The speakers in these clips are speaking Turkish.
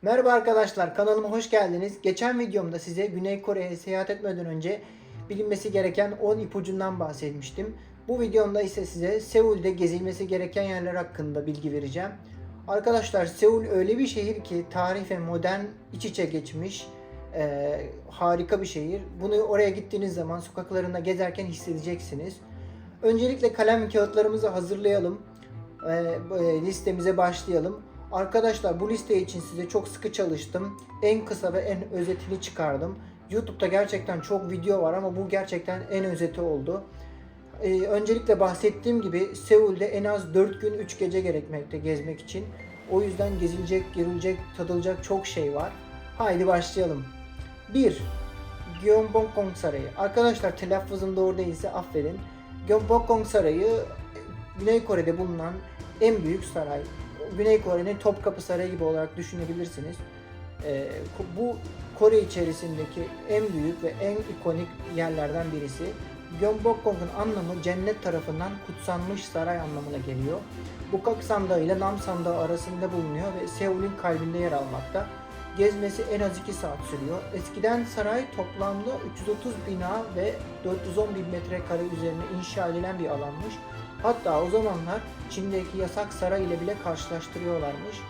Merhaba arkadaşlar, kanalıma hoş geldiniz. Geçen videomda size Güney Kore'ye seyahat etmeden önce bilinmesi gereken 10 ipucundan bahsetmiştim. Bu videomda ise size Seul'de gezilmesi gereken yerler hakkında bilgi vereceğim. Arkadaşlar, Seul öyle bir şehir ki tarih ve modern iç içe geçmiş, harika bir şehir. Bunu oraya gittiğiniz zaman sokaklarında gezerken hissedeceksiniz. Öncelikle kalem ve kağıtlarımızı hazırlayalım. Listemize başlayalım. Arkadaşlar, bu liste için size çok sıkı çalıştım. En kısa ve en özetini çıkardım. YouTube'da gerçekten çok video var ama bu gerçekten en özeti oldu. Öncelikle bahsettiğim gibi Seul'de en az 4 gün 3 gece gerekmekte gezmek için. O yüzden gezilecek, görülecek, tadılacak çok şey var. Haydi başlayalım. 1. Gyeongbokgung Sarayı. Arkadaşlar, telaffuzum doğru değilse affedin. Gyeongbokgung Sarayı Güney Kore'de bulunan en büyük saray. Güney Kore'nin Topkapı Sarayı gibi olarak düşünebilirsiniz. Bu Kore içerisindeki en büyük ve en ikonik yerlerden birisi. Gyeongbokgung'un anlamı cennet tarafından kutsanmış saray anlamına geliyor. Bukak Sandağı ile Nam Sandağı arasında bulunuyor ve Seul'ün kalbinde yer almakta. Gezmesi en az 2 saat sürüyor. Eskiden saray toplamda 330 bina ve 410 bin metrekare üzerine inşa edilen bir alanmış. Hatta o zamanlar Çin'deki yasak saray ile bile karşılaştırıyorlarmış.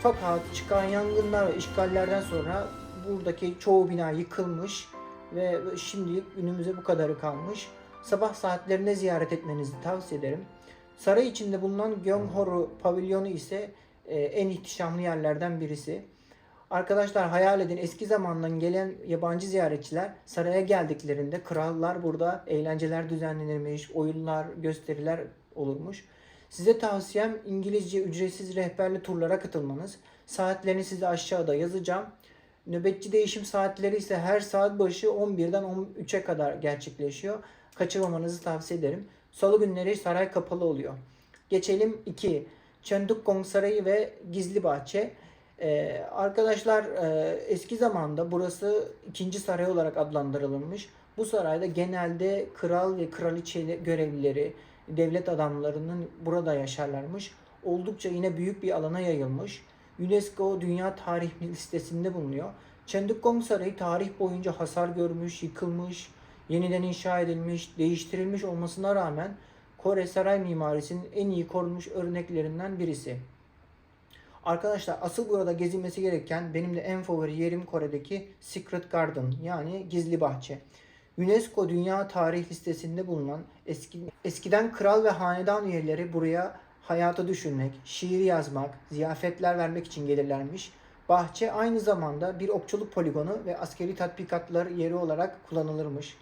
Fakat çıkan yangınlar ve işgallerden sonra buradaki çoğu bina yıkılmış ve şimdilik günümüze bu kadarı kalmış. Sabah saatlerinde ziyaret etmenizi tavsiye ederim. Saray içinde bulunan Gyeonghoru pavilyonu ise en ihtişamlı yerlerden birisi. Arkadaşlar, hayal edin, eski zamandan gelen yabancı ziyaretçiler saraya geldiklerinde krallar burada eğlenceler düzenlenirmiş, oyunlar, gösteriler olurmuş. Size tavsiyem İngilizce ücretsiz rehberli turlara katılmanız. Saatlerini size aşağıda yazacağım. Nöbetçi değişim saatleri ise her saat başı 11'den 13'e kadar gerçekleşiyor. Kaçırmamanızı tavsiye ederim. Salı günleri saray kapalı oluyor. Geçelim 2. Cheondeokgung Sarayı ve Gizli Bahçe. Arkadaşlar, eski zamanda burası ikinci saray olarak adlandırılmış. Bu sarayda genelde kral ve kraliçe görevlileri, devlet adamlarının burada yaşarlarmış. Oldukça yine büyük bir alana yayılmış. UNESCO Dünya Tarih Listesi'nde bulunuyor. Cheondeokgung Sarayı tarih boyunca hasar görmüş, yıkılmış, yeniden inşa edilmiş, değiştirilmiş olmasına rağmen Kore saray mimarisinin en iyi korunmuş örneklerinden birisi. Arkadaşlar, asıl burada gezilmesi gereken benim de en favori yerim Kore'deki Secret Garden, yani Gizli Bahçe. UNESCO Dünya Tarih Listesi'nde bulunan eskiden kral ve hanedan üyeleri buraya hayata düşünmek, şiir yazmak, ziyafetler vermek için gelirlermiş. Bahçe aynı zamanda bir okçuluk poligonu ve askeri tatbikatlar yeri olarak kullanılırmış.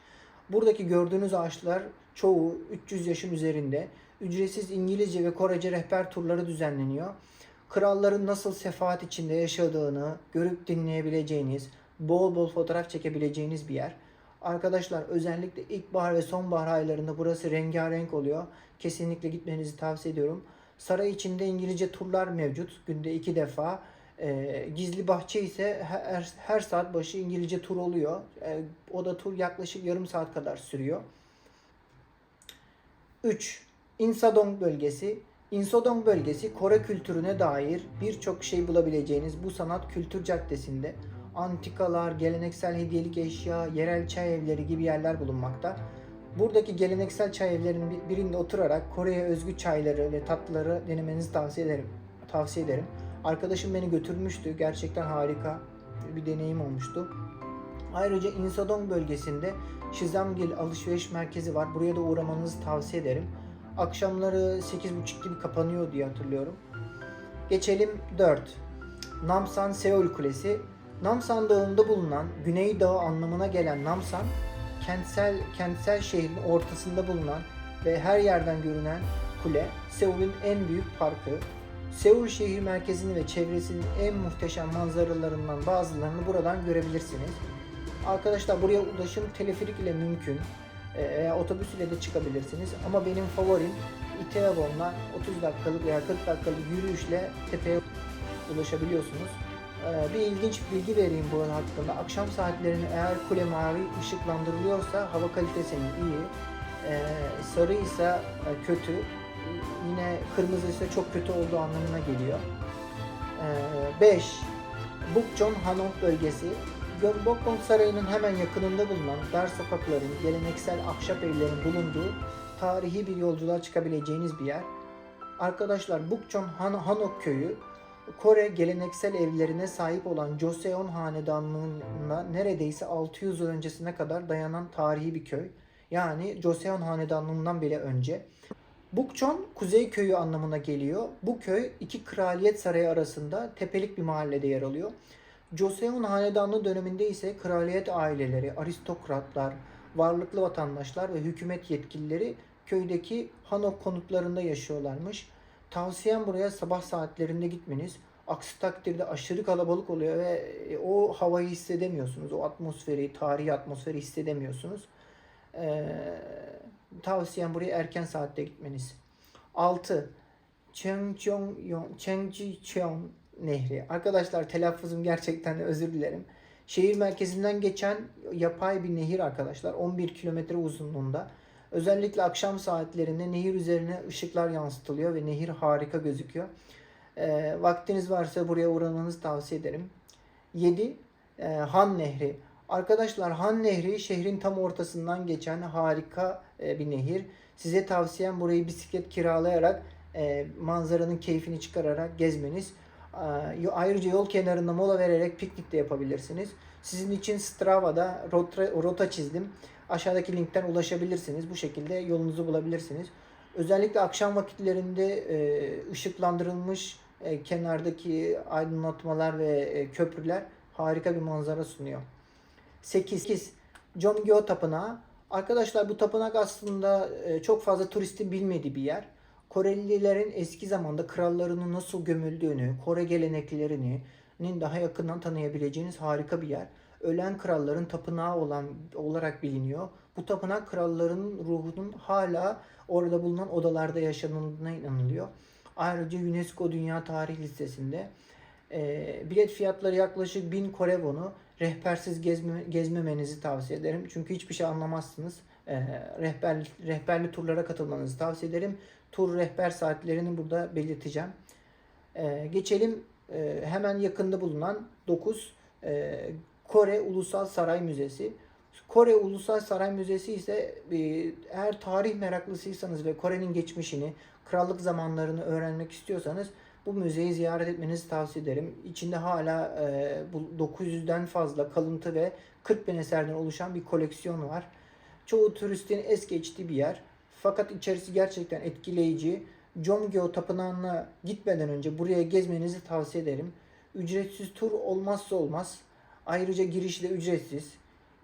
Buradaki gördüğünüz ağaçlar çoğu 300 yaşın üzerinde. Ücretsiz İngilizce ve Korece rehber turları düzenleniyor. Kralların nasıl sefahat içinde yaşadığını görüp dinleyebileceğiniz, bol bol fotoğraf çekebileceğiniz bir yer. Arkadaşlar, özellikle ilkbahar ve sonbahar aylarında burası rengarenk oluyor. Kesinlikle gitmenizi tavsiye ediyorum. Saray içinde İngilizce turlar mevcut. Günde 2 defa. Gizli Bahçe ise her saat başı İngilizce tur oluyor. O da tur yaklaşık yarım saat kadar sürüyor. 3. Insadong bölgesi. Insadong bölgesi Kore kültürüne dair birçok şey bulabileceğiniz bu sanat kültür caddesinde antikalar, geleneksel hediyelik eşya, yerel çay evleri gibi yerler bulunmakta. Buradaki geleneksel çay evlerinin birinde oturarak Kore'ye özgü çayları ve tatlıları denemenizi tavsiye ederim. Arkadaşım beni götürmüştü. Gerçekten harika bir deneyim olmuştu. Ayrıca Insadong bölgesinde Shizamgil alışveriş merkezi var. Buraya da uğramanızı tavsiye ederim. Akşamları 8:30 gibi kapanıyor diye hatırlıyorum. Geçelim 4. Namsan Seul Kulesi. Namsan Dağı'nda bulunan Güney Dağı anlamına gelen Namsan, kentsel şehrin ortasında bulunan ve her yerden görünen kule, Seul'ün en büyük parkı. Seul şehir merkezini ve çevresinin en muhteşem manzaralarından bazılarını buradan görebilirsiniz. Arkadaşlar, buraya ulaşım teleferik ile mümkün. Otobüs ile de çıkabilirsiniz. Ama benim favorim Itaewon'dan 30 dakikalık veya 40 dakikalık yürüyüşle tepeye ulaşabiliyorsunuz. Bir ilginç bilgi vereyim bu hakkında. Akşam saatlerinde eğer kule mavi ışıklandırılıyorsa hava kalitesinin iyi. Sarı ise kötü. Yine kırmızı ise çok kötü olduğu anlamına geliyor. 5. Bukchon Hanok bölgesi, Gyeongbokgung Sarayı'nın hemen yakınında bulunan dar sokakların, geleneksel ahşap evlerin bulunduğu tarihi bir yolculuğa çıkabileceğiniz bir yer. Arkadaşlar Bukchon Hanok köyü, Kore geleneksel evlerine sahip olan Joseon Hanedanlığı'na neredeyse 600 yıl öncesine kadar dayanan tarihi bir köy. Yani Joseon Hanedanlığı'ndan bile önce. Bukchon Kuzey Köyü anlamına geliyor. Bu köy iki kraliyet sarayı arasında tepelik bir mahallede yer alıyor. Joseon Hanedanlığı döneminde ise kraliyet aileleri, aristokratlar, varlıklı vatandaşlar ve hükümet yetkilileri köydeki Hanok konutlarında yaşıyorlarmış. Tavsiyem buraya sabah saatlerinde gitmeniz. Aksi takdirde aşırı kalabalık oluyor ve o havayı hissedemiyorsunuz. O atmosferi, tarihi atmosferi hissedemiyorsunuz. Tavsiyem buraya erken saatte gitmeniz. 6. Chengjicheon Nehri. Arkadaşlar telaffuzum gerçekten de özür dilerim. Şehir merkezinden geçen yapay bir nehir arkadaşlar. 11 kilometre uzunluğunda. Özellikle akşam saatlerinde nehir üzerine ışıklar yansıtılıyor ve nehir harika gözüküyor. Vaktiniz varsa buraya uğramanızı tavsiye ederim. 7. Han Nehri. Arkadaşlar Han Nehri şehrin tam ortasından geçen harika bir nehir. Size tavsiyem burayı bisiklet kiralayarak manzaranın keyfini çıkararak gezmeniz. Ayrıca yol kenarında mola vererek piknik de yapabilirsiniz. Sizin için Strava'da rota çizdim. Aşağıdaki linkten ulaşabilirsiniz. Bu şekilde yolunuzu bulabilirsiniz. Özellikle akşam vakitlerinde ışıklandırılmış kenardaki aydınlatmalar ve köprüler harika bir manzara sunuyor. 8. Jomgyo Tapınağı. Arkadaşlar bu tapınak aslında çok fazla turistin bilmediği bir yer. Korelilerin eski zamanda krallarının nasıl gömüldüğünü, Kore geleneklerinin daha yakından tanıyabileceğiniz harika bir yer. Ölen kralların tapınağı olarak biliniyor. Bu tapınak kralların ruhunun hala orada bulunan odalarda yaşanıldığına inanılıyor. Ayrıca UNESCO Dünya Tarih Listesi'nde. Bilet fiyatları yaklaşık 1000 Kore wonu. Rehbersiz gezmemenizi tavsiye ederim. Çünkü hiçbir şey anlamazsınız. Rehberli turlara katılmanızı tavsiye ederim. Tur rehber saatlerini burada belirteceğim. Geçelim hemen yakında bulunan 9. Kore Ulusal Saray Müzesi. Kore Ulusal Saray Müzesi ise eğer tarih meraklısıysanız ve Kore'nin geçmişini, krallık zamanlarını öğrenmek istiyorsanız bu müzeyi ziyaret etmenizi tavsiye ederim. İçinde hala 900'den fazla kalıntı ve 40 bin eserden oluşan bir koleksiyon var. Çoğu turistin es geçtiği bir yer. Fakat içerisi gerçekten etkileyici. Jomgyo Tapınağı'na gitmeden önce buraya gezmenizi tavsiye ederim. Ücretsiz tur olmazsa olmaz. Ayrıca girişi de ücretsiz.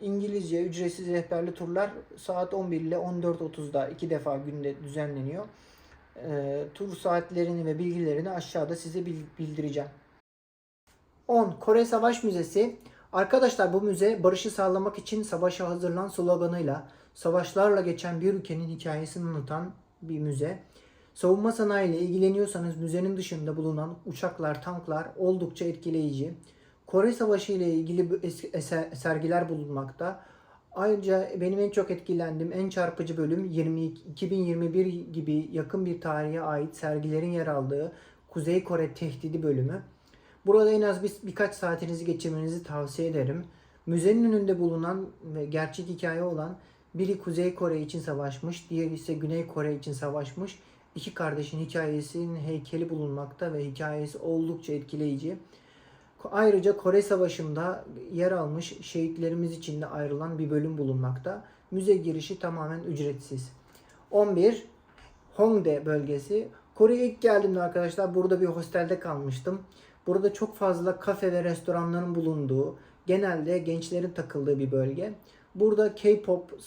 İngilizce ücretsiz rehberli turlar saat 11 ile 14.30'da 2 defa günde düzenleniyor. Tur saatlerini ve bilgilerini aşağıda size bildireceğim. 10. Kore Savaş Müzesi. Arkadaşlar bu müze barışı sağlamak için savaşa hazırlan sloganıyla savaşlarla geçen bir ülkenin hikayesini anlatan bir müze. Savunma sanayi ile ilgileniyorsanız müzenin dışında bulunan uçaklar, tanklar oldukça etkileyici. Kore Savaşı ile ilgili sergiler bulunmakta. Ayrıca benim en çok etkilendiğim, en çarpıcı bölüm 2021 gibi yakın bir tarihe ait sergilerin yer aldığı Kuzey Kore Tehdidi bölümü. Burada en az birkaç saatinizi geçirmenizi tavsiye ederim. Müzenin önünde bulunan ve gerçek hikaye olan biri Kuzey Kore için savaşmış, diğeri ise Güney Kore için savaşmış. İki kardeşin hikayesinin heykeli bulunmakta ve hikayesi oldukça etkileyici. Ayrıca Kore Savaşı'nda yer almış şehitlerimiz için de ayrılan bir bölüm bulunmakta. Müze girişi tamamen ücretsiz. 11. Hongdae bölgesi. Kore'ye ilk geldiğimde arkadaşlar burada bir hostelde kalmıştım. Burada çok fazla kafe ve restoranların bulunduğu, genelde gençlerin takıldığı bir bölge. Burada K-pop,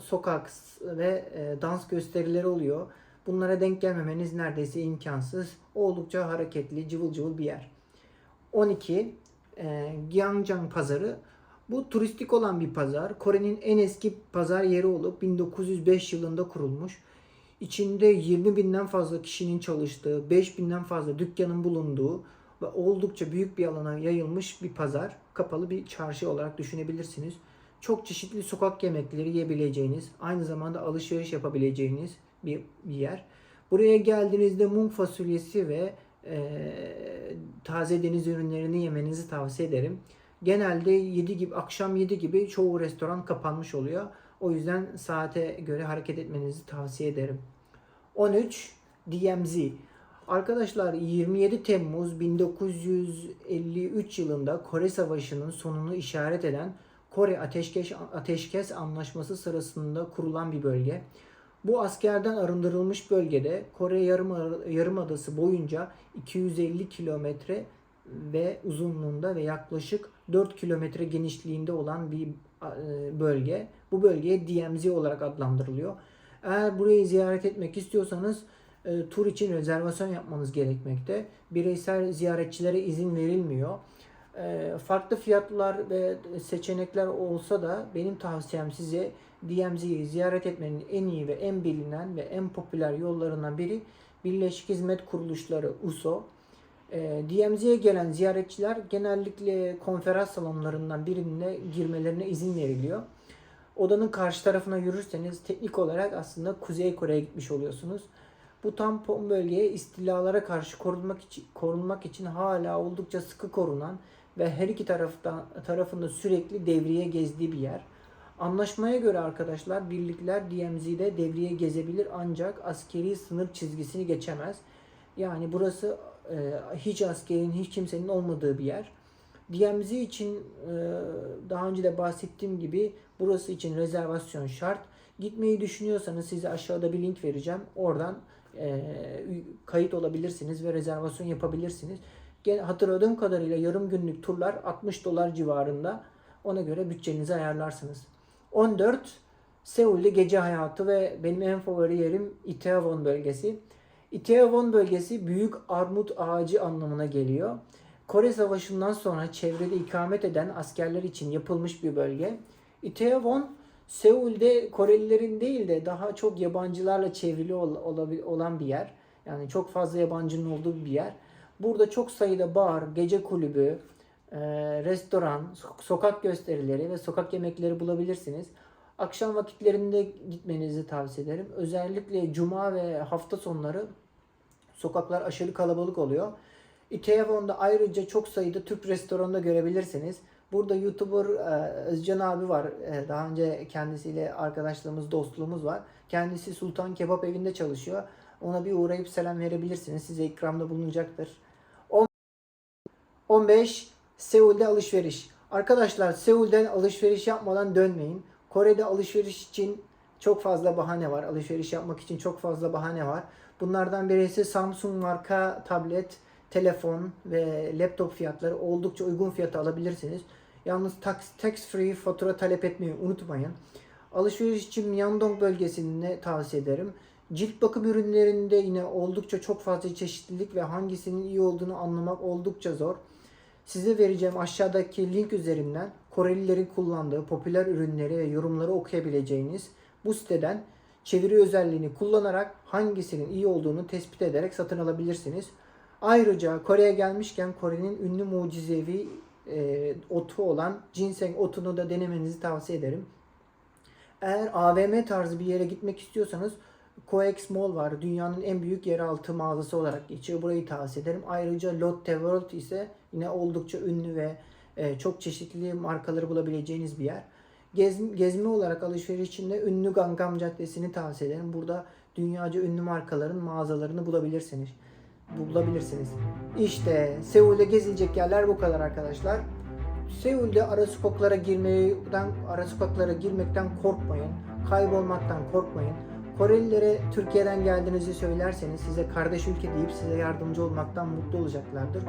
sokak ve dans gösterileri oluyor. Bunlara denk gelmemeniz neredeyse imkansız. Oldukça hareketli, cıvıl cıvıl bir yer. 12. Gyeongjang Pazarı. Bu turistik olan bir pazar. Kore'nin en eski pazar yeri olup 1905 yılında kurulmuş. İçinde 20 binden fazla kişinin çalıştığı, 5 binden fazla dükkanın bulunduğu ve oldukça büyük bir alana yayılmış bir pazar. Kapalı bir çarşı olarak düşünebilirsiniz. Çok çeşitli sokak yemekleri yiyebileceğiniz, aynı zamanda alışveriş yapabileceğiniz bir yer. Buraya geldiğinizde mung fasulyesi ve taze deniz ürünlerini yemenizi tavsiye ederim. Genelde 7 gibi, akşam 7 gibi çoğu restoran kapanmış oluyor. O yüzden saate göre hareket etmenizi tavsiye ederim. 13. DMZ. Arkadaşlar 27 Temmuz 1953 yılında Kore Savaşı'nın sonunu işaret eden Kore Ateşkes Anlaşması sırasında kurulan bir bölge. Bu askerden arındırılmış bölgede Kore Yarımadası boyunca 250 kilometre ve uzunluğunda ve yaklaşık 4 kilometre genişliğinde olan bir bölge. Bu bölgeye DMZ olarak adlandırılıyor. Eğer burayı ziyaret etmek istiyorsanız tur için rezervasyon yapmanız gerekmekte. Bireysel ziyaretçilere izin verilmiyor. Farklı fiyatlar ve seçenekler olsa da benim tavsiyem size DMZ'yi ziyaret etmenin en iyi ve en bilinen ve en popüler yollarından biri Birleşik Hizmet Kuruluşları USO. DMZ'ye gelen ziyaretçiler genellikle konferans salonlarından birine girmelerine izin veriliyor. Odanın karşı tarafına yürürseniz teknik olarak aslında Kuzey Kore'ye gitmiş oluyorsunuz. Bu tampon bölgeye istilalara karşı korunmak için hala oldukça sıkı korunan ve her iki tarafında sürekli devriye gezdiği bir yer. Anlaşmaya göre arkadaşlar birlikler DMZ'de devriye gezebilir ancak askeri sınır çizgisini geçemez. Yani burası hiç askerin, hiç kimsenin olmadığı bir yer. DMZ için daha önce de bahsettiğim gibi burası için rezervasyon şart. Gitmeyi düşünüyorsanız size aşağıda bir link vereceğim. Oradan kayıt olabilirsiniz ve rezervasyon yapabilirsiniz. Hatırladığım kadarıyla yarım günlük turlar $60 civarında. Ona göre bütçenizi ayarlarsınız. 14. Seul'de gece hayatı ve benim en favori yerim Itaewon bölgesi. Itaewon bölgesi büyük armut ağacı anlamına geliyor. Kore Savaşı'ndan sonra çevrede ikamet eden askerler için yapılmış bir bölge. Itaewon, Seul'de Korelilerin değil de daha çok yabancılarla çevrili olan bir yer. Yani çok fazla yabancının olduğu bir yer. Burada çok sayıda bar, gece kulübü, restoran, sokak gösterileri ve sokak yemekleri bulabilirsiniz. Akşam vakitlerinde gitmenizi tavsiye ederim. Özellikle cuma ve hafta sonları sokaklar aşırı kalabalık oluyor. Itaewon'da ayrıca çok sayıda Türk restoranı da görebilirsiniz. Burada YouTuber Özcan abi var. Daha önce kendisiyle arkadaşlığımız, dostluğumuz var. Kendisi Sultan Kebap Evi'nde çalışıyor. Ona bir uğrayıp selam verebilirsiniz. Size ikramda bulunacaktır. 15. Seul'de alışveriş. Arkadaşlar Seul'den alışveriş yapmadan dönmeyin. Kore'de alışveriş için çok fazla bahane var. Alışveriş yapmak için çok fazla bahane var. Bunlardan birisi Samsung marka tablet, telefon ve laptop fiyatları oldukça uygun fiyata alabilirsiniz. Yalnız tax free fatura talep etmeyi unutmayın. Alışveriş için Myeongdong bölgesini tavsiye ederim. Cilt bakım ürünlerinde yine oldukça çok fazla çeşitlilik ve hangisinin iyi olduğunu anlamak oldukça zor. Size vereceğim aşağıdaki link üzerinden Korelilerin kullandığı popüler ürünleri ve yorumları okuyabileceğiniz bu siteden çeviri özelliğini kullanarak hangisinin iyi olduğunu tespit ederek satın alabilirsiniz. Ayrıca Kore'ye gelmişken Kore'nin ünlü mucizevi otu olan ginseng otunu da denemenizi tavsiye ederim. Eğer AVM tarzı bir yere gitmek istiyorsanız Coex Mall var. Dünyanın en büyük yeraltı mağazası olarak geçiyor. Burayı tavsiye ederim. Ayrıca Lotte World ise yine oldukça ünlü ve çok çeşitli markaları bulabileceğiniz bir yer. Gezme olarak alışveriş için de ünlü Gangnam Caddesi'ni tavsiye ederim. Burada dünyaca ünlü markaların mağazalarını bulabilirsiniz. İşte Seul'de gezilecek yerler bu kadar arkadaşlar. Seul'de ara sokaklara girmekten korkmayın. Kaybolmaktan korkmayın. Korelilere Türkiye'den geldiğinizi söylerseniz size kardeş ülke deyip size yardımcı olmaktan mutlu olacaklardır.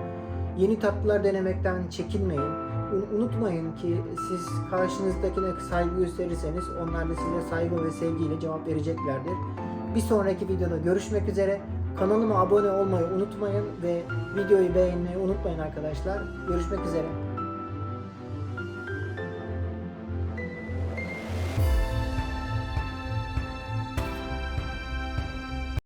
Yeni tatlılar denemekten çekinmeyin. Unutmayın ki siz karşınızdakine saygı gösterirseniz onlar da size saygı ve sevgiyle cevap vereceklerdir. Bir sonraki videoda görüşmek üzere. Kanalıma abone olmayı unutmayın ve videoyu beğenmeyi unutmayın arkadaşlar. Görüşmek üzere.